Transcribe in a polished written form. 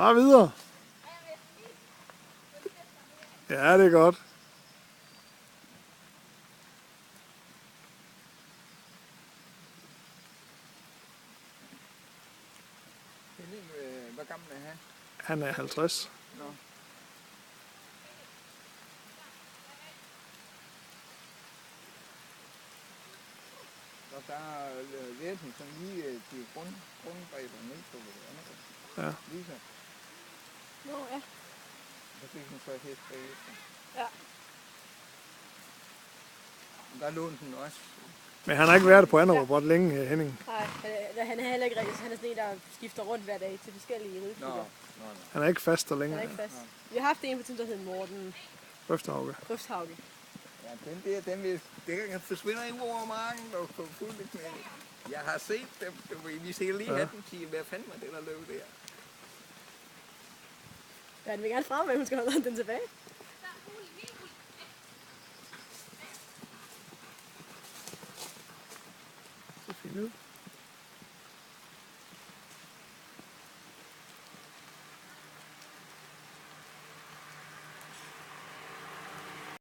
Bare videre. Ja, det er godt. Hvor gammel er han? Han er 50. Nå. Og der lærte hun sådan lige de grundbrederne, ikke? Ja. Lisa. Nå, ja. Der fik hun så et hest bagefter. Ja. Der lånte hun også. Men han har ikke været på Anderup længe, Henning. Nej, han er heller ikke rigtig. Han er sådan en, der skifter rundt hver dag til forskellige rideklubber. Nå. Han er ikke fast der Han længere. er ikke fast. Vi har haft en på tidspunkt, der hed Morten Øfterhauge. Grøfthauge. Ja, den kan forsvinde i over marken og få fuldt knæ. Jeg har set dem. Vi skal lige have dem sige, hvad fanden var det, der løb der? Ja, den vil gerne frem, men hun skal holde den tilbage. Det er fint ud.